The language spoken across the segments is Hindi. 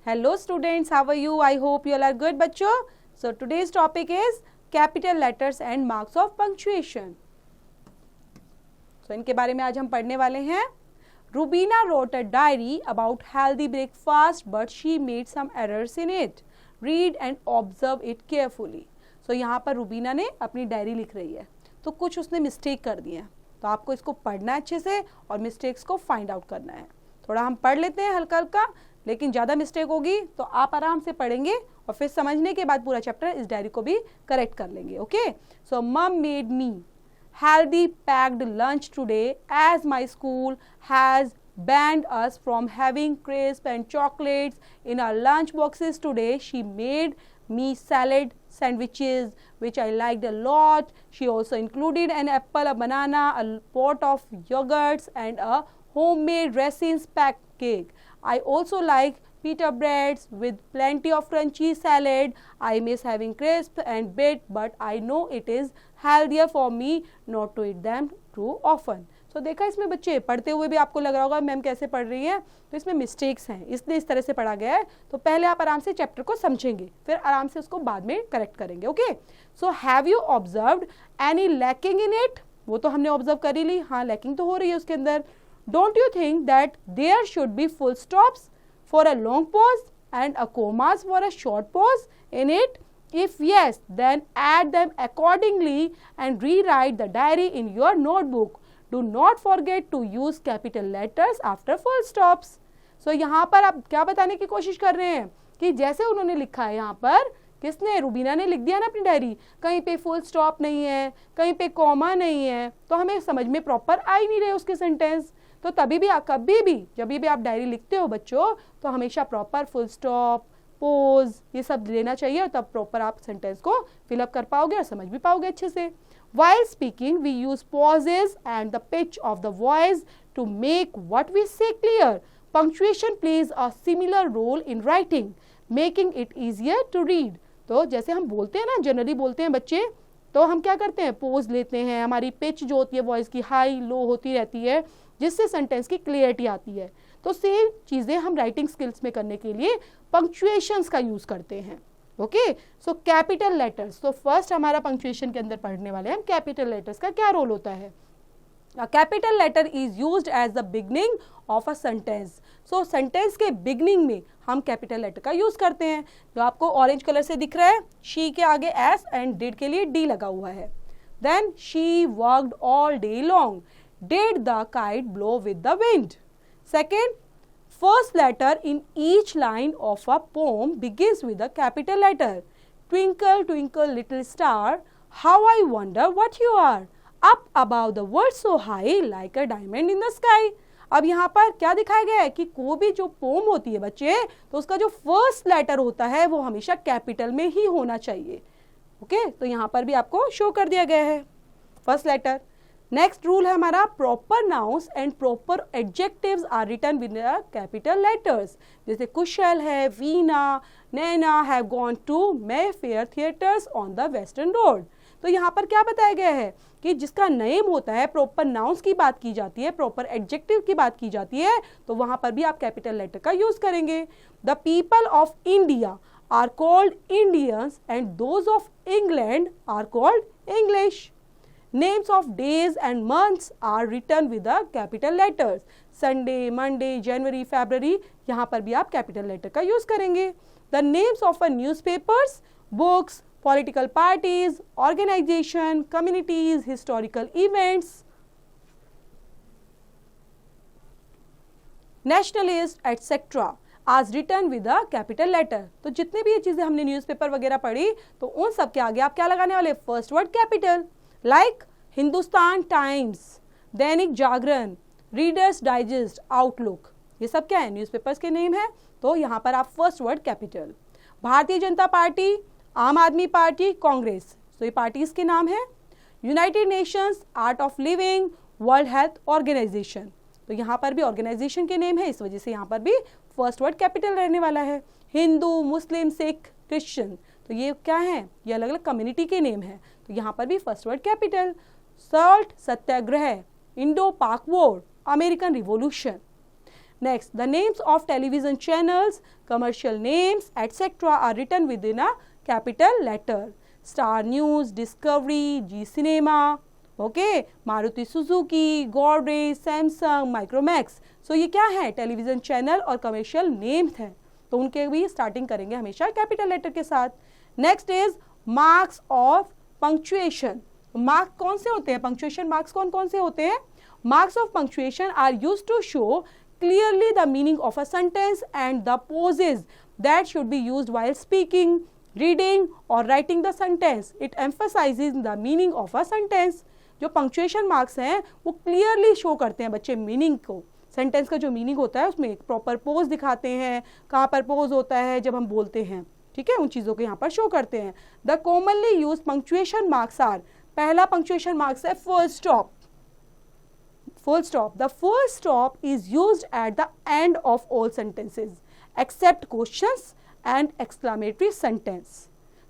Hello students, how are you? I hope you all are good बच्चों. So today's topic is capital letters and marks of punctuation. So इनके बारे में आज हम पढ़ने वाले हैं. Rubina wrote a diary about healthy breakfast but she made some errors in it. Read and observe it carefully. So यहाँ पर रूबीना ने अपनी डायरी लिख रही है, तो कुछ उसने मिस्टेक कर दिए हैं, तो आपको इसको पढ़ना है अच्छे से और मिस्टेक्स को फाइंड आउट करना है. थोड़ा हम पढ़ लेते हैं हल्का हल्का, लेकिन ज़्यादा मिस्टेक होगी तो आप आराम से पढ़ेंगे और फिर समझने के बाद पूरा चैप्टर इस डायरी को भी करेक्ट कर लेंगे. ओके, सो मम made me healthy packed lunch today as my school has banned us from having crisps and chocolates in our lunch boxes today. She made me salad sandwiches which I liked a lot. She also included an apple, a banana, a pot of yogurts and a homemade raisins packed cake. I also like pita breads with plenty of crunchy salad. I miss having crisp and bit, but I know it is healthier for me not to eat them too often. So देखा इसमें बच्चे पढ़ते हुए भी आपको लग रहा होगा मैम कैसे पढ़ रही है, तो इसमें मिस्टेक्स हैं इसलिए इस तरह से पढ़ा गया है. तो पहले आप आराम से चैप्टर को समझेंगे, फिर आराम से उसको बाद में करेक्ट करेंगे. Okay, so have you observed any lacking in it? वो तो हमने ऑब्जर्व कर ही ली, हाँ लैकिंग तो हो रही है उसके अंदर. Don't you think that there should be full stops for a long pause and a commas for a short pause in it? If yes, then add them accordingly and rewrite the diary in your notebook. Do not forget to use capital letters after full stops. So यहाँ पर आप क्या बताने की कोशिश कर रहे हैं कि जैसे उन्होंने लिखा है यहाँ पर, किसने, रूबीना ने लिख दिया ना अपनी डायरी, कहीं पे फुल स्टॉप नहीं है, कहीं पे कॉमा नहीं है, तो हमें समझ में प्रॉपर आ ही नहीं रहे उसके सेंटेंस. तो तभी भी कभी भी जब भी आप डायरी लिखते हो बच्चों, तो हमेशा प्रॉपर फुल स्टॉप, पोज ये सब लेना चाहिए, और तब प्रॉपर आप सेंटेंस को फिलअप कर पाओगे और समझ भी पाओगे अच्छे से. While speaking, we use pauses and the pitch of the voice to make what we say clear. Punctuation plays a similar role in writing, making it easier to read. तो जैसे हम बोलते हैं ना, जनरली बोलते हैं बच्चे, तो हम क्या करते हैं, पोज लेते हैं, हमारी पिच जो होती है वॉइस की हाई लो होती रहती है, जिससे सेंटेंस की क्लियरिटी आती है. तो सेम चीज़ें हम राइटिंग स्किल्स में करने के लिए पंक्चुएशंस का यूज़ करते हैं. ओके, सो कैपिटल लेटर्स, तो फर्स्ट हमारा पंक्चुएशन के अंदर पढ़ने वाले हैं कैपिटल लेटर्स का क्या रोल होता है. A capital letter is used as the beginning of a sentence. So sentence के beginning में हम capital letter का यूज करते हैं. जो आपको ऑरेंज कलर से दिख रहा है, she के आगे S and did के लिए D लगा हुआ है. Then she worked all day long. Did the kite blow with the wind? Second, first letter in each line of a poem begins with a capital letter. Twinkle, twinkle, little star, how I wonder what you are. Up above the world so high like a diamond in the sky. अब यहाँ पर क्या दिखाया गया है कि कोई भी जो पोम होती है बच्चे, तो उसका जो फर्स्ट लेटर होता है वो हमेशा कैपिटल में ही होना चाहिए. ओके, तो यहाँ पर भी आपको शो कर दिया गया है फर्स्ट लेटर. नेक्स्ट रूल है हमारा, proper nouns and proper adjectives are written with capital letters. जैसे कुशल है, Veena, Naina have gone to Mayfair theatres on the Western Road. तो यहाँ पर क्या बताया गया है कि जिसका नेम होता है, प्रॉपर नाउन्स की बात की जाती है, प्रॉपर एडजेक्टिव की बात की जाती है, तो वहां पर भी आप कैपिटल लेटर का यूज करेंगे. The people of India are called Indians and those of England are called English. Names of days and months are written with the capital letters. Sunday, Monday, January, February, यहाँ पर भी आप capital letter का use करेंगे. The names of a newspapers, books, political parties, organization, communities, historical events, nationalist, etc. as written with a capital letter. तो जितने भी ये चीज़ें हमने न्यूज़पेपर वगैरह पढ़ी, तो उन सब के आगे आप क्या लगाने वाले, first word capital. Like Hindustan times, Dainik Jagran, readers digest, outlook, ये सब क्या है, न्यूज़पेपर्स के नेम है, तो यहाँ पर आप first word capital. Bharatiya Janata party, आम आदमी पार्टी, कांग्रेस, तो ये पार्टीज के नाम है. United Nations, Art of Living, World Health Organization, तो यहाँ पर भी ऑर्गेनाइजेशन के नेम है, इस वजह से यहाँ पर भी फर्स्ट वर्ड कैपिटल रहने वाला है. हिंदू, मुस्लिम, सिख, क्रिश्चियन, तो ये क्या है, ये अलग अलग कम्युनिटी के नेम है, तो यहाँ पर भी फर्स्ट वर्ड कैपिटल. सॉल्ट, सत्याग्रह, इंडो पाक war, American revolution. Next, the names of television channels, commercial names, etc. are written within a capital letter. Star News, Discovery, G Cinema, okay, Maruti Suzuki, Godrej, Samsung, Micromax. So ये क्या है? टेलीविजन चैनल और कमर्शियल नेम्स हैं, तो उनके भी स्टार्टिंग करेंगे हमेशा कैपिटल लेटर के साथ. Next is marks of punctuation. Mark कौन से होते हैं? पंक्चुएशन मार्क्स कौन कौन से होते हैं? Marks of punctuation are used to show clearly the meaning of a sentence and the pauses that should be used while speaking, reading or writing the sentence. It emphasizes the meaning of a sentence. जो पंक्चुएशन मार्क्स हैं वो क्लियरली शो करते हैं बच्चे मीनिंग को. सेंटेंस का जो मीनिंग होता है उसमें एक प्रॉपर पोज दिखाते हैं, कहाँ पर पोज होता है जब हम बोलते हैं, ठीक है, उन चीज़ों को यहाँ पर शो करते हैं. The commonly use punctuation marks are, पहला पंक्चुएशन मार्क्स है full stop. Full stop. The full stop is used at the end of all sentences except questions and exclamatory sentence.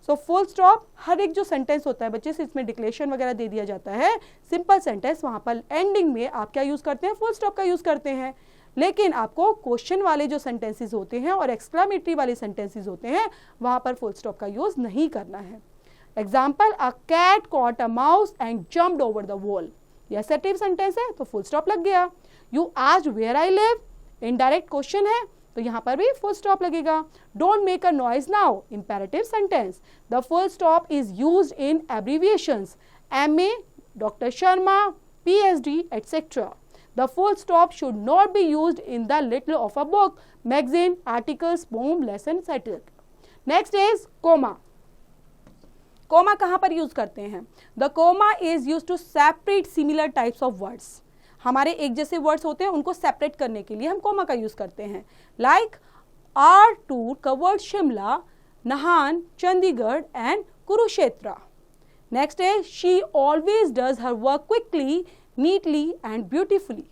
So full stop हर एक जो सेंटेंस होता है बच्चे से इसमें डिक्लेरेशन वगैरह दे दिया जाता है, सिंपल सेंटेंस, वहाँ पर एंडिंग में आप क्या यूज़ करते हैं? फुल स्टॉप का यूज़ करते हैं. लेकिन आपको क्वेश्चन वाले जो सेंटेंसेस होते हैं और एक्सक्लामेटरी वाले सेंटेंसेस होते हैं वहाँ पर फुल स्टॉप का यूज़ नहीं करना है. Example, a cat caught a mouse and jumped over the wall. ये असर्टिव सेंटेंस है तो फुल स्टॉप लग गया. You asked where I live, indirect question है तो यहाँ पर भी फुल स्टॉप लगेगा. Don't make a noise now, imperative sentence. The full stop is used in abbreviations, MA, doctor Sharma, PhD, etc. The full stop should not be used in the title of a book, magazine, articles, poem, lesson, etc. Next is comma. Comma कहाँ पर यूज करते हैं? The comma is use to separate similar types of words. हमारे एक जैसे वर्ड्स होते हैं उनको सेपरेट करने के लिए हम कोमा का यूज करते हैं. Like our tour covered Shimla, Nahan, Chandigarh and Kurukshetra. Next है she always does her work quickly, neatly and beautifully.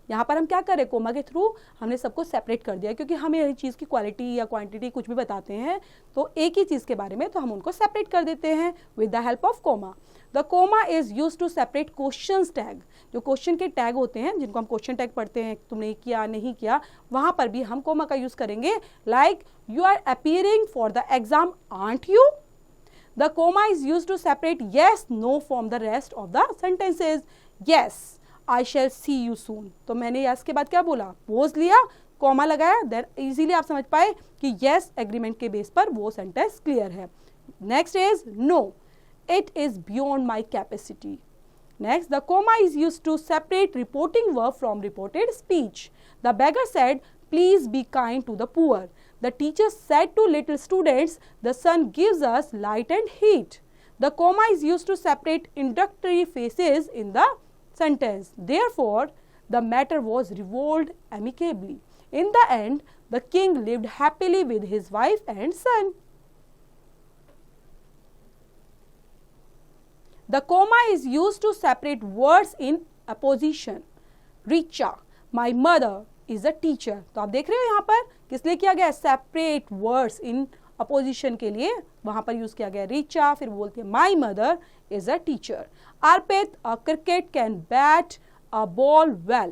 यहाँ पर हम क्या करें? कोमा के थ्रू हमने सबको सेपरेट कर दिया, क्योंकि हमें हर चीज़ की क्वालिटी या क्वांटिटी कुछ भी बताते हैं तो एक ही चीज़ के बारे में, तो हम उनको सेपरेट कर देते हैं with the help of comma. The comma is use to separate question tag. जो क्वेश्चन के टैग होते हैं जिनको हम क्वेश्चन टैग पढ़ते हैं, तुमने किया नहीं किया, वहाँ पर भी हम कोमा का यूज करेंगे. Like you are appearing for the exam, aren't you. The comma is use to separate yes, no from the rest of the sentences. yes, I shall see you soon. तो मैंने yes के बाद क्या बोला? पोज लिया, कॉमा लगाया, देन इजीली आप समझ पाए कि yes एग्रीमेंट के बेस पर वो सेंटेंस क्लियर है. Next is no, it is beyond my capacity. Next, the comma is used to separate reporting verb from reported speech. The beggar said, please be kind to the poor. The teacher said to little students, the sun gives us light and heat. The comma is used to separate introductory phrases in the sentence. Therefore, the matter was resolved amicably. In the end, the king lived happily with his wife and son. The comma is used to separate words in apposition. Richa, my mother is a teacher. तो आप देख रहे हो यहाँ पर किस लिए किया गया? सेपरेट वर्ड्स इन अपोजिशन के लिए वहां पर यूज किया गया रिचा, फिर बोलते हैं my mother is a teacher. Arpit, a cricket can bat a ball well.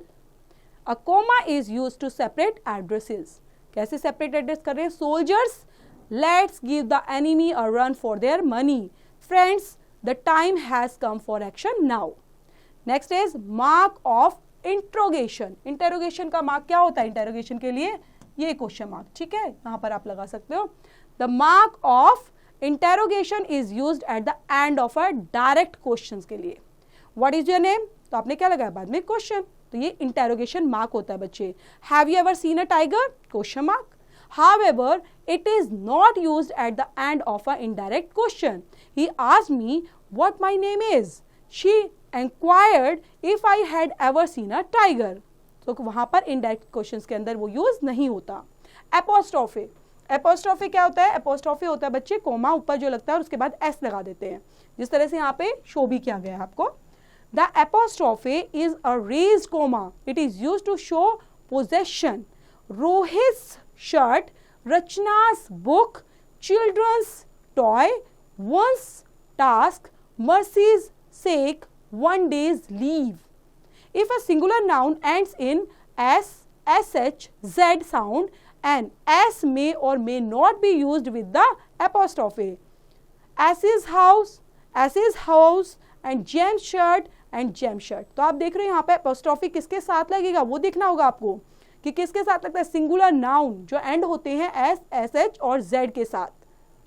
A comma is use to separate addresses. कैसे सेपरेट एड्रेस कर रहे हैं? Soldiers, let's give the enemy a run for their money. Friends, the time has come for action now. Next is mark of interrogation. Interrogation का मार्क क्या होता है? इंटेरोगेशन के लिए ये क्वेश्चन मार्क, ठीक है, यहाँ पर आप लगा सकते हो. The mark of interrogation is used at the end of a direct question के लिए. What is your name? तो आपने क्या लगाया बाद में? क्वेश्चन. तो ये इंटेरोगेशन मार्क होता है बच्चे. Have you ever seen a tiger? Question mark. However, it is not used at the end of an indirect question. He asked me what my name is. She enquired if I had ever seen a tiger. तो वहां पर इनडायरेक्ट क्वेश्चंस के अंदर वो यूज नहीं होता. एपोस्ट्रोफे. एपोस्ट्रोफे क्या होता है? एपोस्ट्रोफे होता है बच्चे कोमा ऊपर जो लगता है और उसके बाद एस लगा देते हैं, जिस तरह से यहाँ पे शो भी किया गया है आपको. The apostrophe is a raised comma. It is used to show possession. Rohit shirt, Rachna's book, children's toy, one's task, mercy's sake, one day's leave. If a singular noun ends in s, SH, Z sound and S may or may not be used with the apostrophe. S is house, S is house and gem shirt and gem shirt. तो आप देख रहे हो यहाँ पे apostrophe किसके साथ लगेगा वो देखना होगा आपको कि किसके साथ लगता है, सिंगुलर नाउन जो एंड होते हैं S, SH और Z के साथ.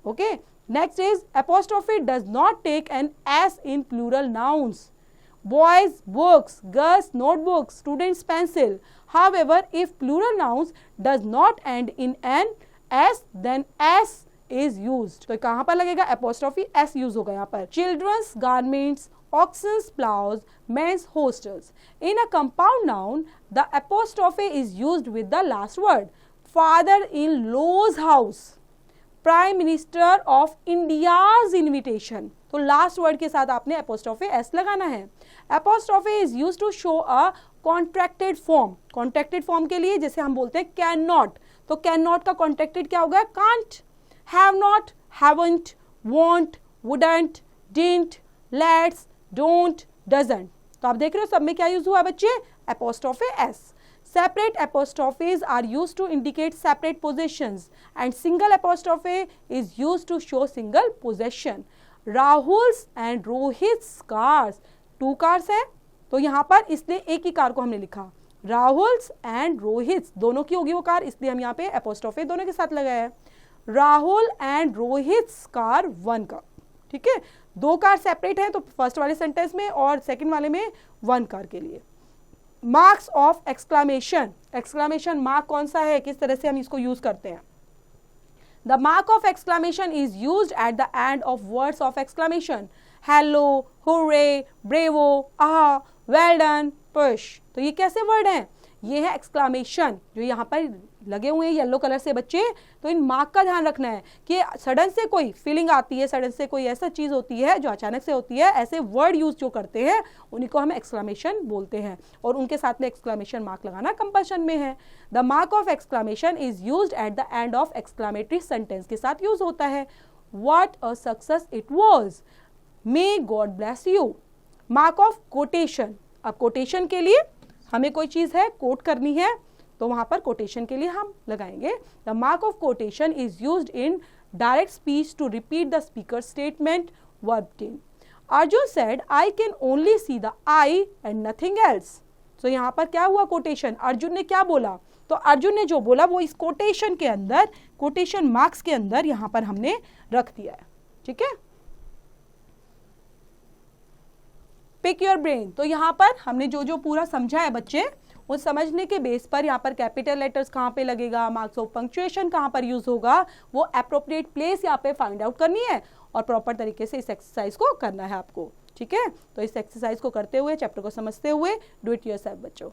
Okay, next is apostrophe does not take an S in plural nouns. Boys books, girls notebooks, students pencil. However, if plural nouns does not end in an S, then S is used. तो कहाँ पर लगेगा, apostrophe S यूज होगा यहाँ पर. Children's garments, oxen's plows, men's hostels. In a compound noun, the apostrophe is used with the last word. Father-in-law's house. Prime minister of India's invitation. तो लास्ट वर्ड के साथ आपने एपोस्ट्रोफे एस लगाना है. Apostrophe is used to show a contracted form. Contracted form के लिए जैसे हम बोलते हैं कैन नॉट, तो कैन नॉट का कॉन्ट्रैक्टेड क्या होगा, can't. Have not, haven't, won't, wouldn't, didn't, let's, don't, doesn't. तो आप देख रहे हो सब में क्या यूज हुआ बच्चे, एपोस्ट्रोफे S. Separate apostrophes are used to indicate separate possessions and single apostrophe is used to show single possession. Rahul's and Rohit's cars, 2 cars है तो यहाँ पर इसलिए एक ही कार को हमने लिखा. Rahul's and Rohit's दोनों की होगी वो कार, इसलिए हम यहाँ पे apostrophe दोनों के साथ लगाया है. Rahul and Rohit's car 1 car. ठीक है, 2 कार सेपरेट है तो फर्स्ट वाले सेंटेंस में और सेकंड वाले में 1 कार के लिए. Marks of exclamation. Exclamation mark कौन सा है, किस तरह से हम इसको यूज करते हैं. The mark of exclamation is used at the end of words of exclamation. Hello, hurray, bravo, aha, well done, push. तो ये कैसे वर्ड हैं, ये है एक्सक्लामेशन जो यहाँ पर लगे हुए हैं येलो कलर से बच्चे. तो इन मार्क का ध्यान रखना है कि सडन से कोई फीलिंग आती है, सडन से कोई ऐसा चीज होती है जो अचानक से होती है, ऐसे वर्ड यूज जो करते हैं उन्हीं को हम एक्सक्लामेशन बोलते हैं और उनके साथ में एक्सक्लामेशन मार्क लगाना कंपल्शन में है. The mark of exclamation is used at the end of exclamatory sentence के साथ यूज होता है. What a success it was, may God bless you. Mark of quotation. अब कोटेशन के लिए हमें कोई चीज है कोट करनी है तो वहां पर कोटेशन के लिए हम लगाएंगे. The mark of quotation is used in direct speech to repeat the speaker statement verbatim. Arjun said I can only see the eye and nothing else. तो यहाँ पर क्या हुआ, कोटेशन. अर्जुन ने क्या बोला, तो अर्जुन ने जो बोला वो इस कोटेशन के अंदर, कोटेशन मार्क्स के अंदर यहाँ पर हमने रख दिया है. ठीक है, पिक योर ब्रेन. तो यहाँ पर हमने जो जो पूरा समझा है बच्चे, उस समझने के बेस पर यहाँ पर कैपिटल लेटर्स कहाँ पे लगेगा, मार्क्स ऑफ पंक्चुएशन कहाँ पर यूज होगा, वो एप्रोप्रिएट प्लेस यहाँ पे फाइंड आउट करनी है और प्रॉपर तरीके से इस एक्सरसाइज को करना है आपको. ठीक है, तो इस एक्सरसाइज को करते हुए, चैप्टर को समझते हुए, डू इट योरसेल्फ बच्चों.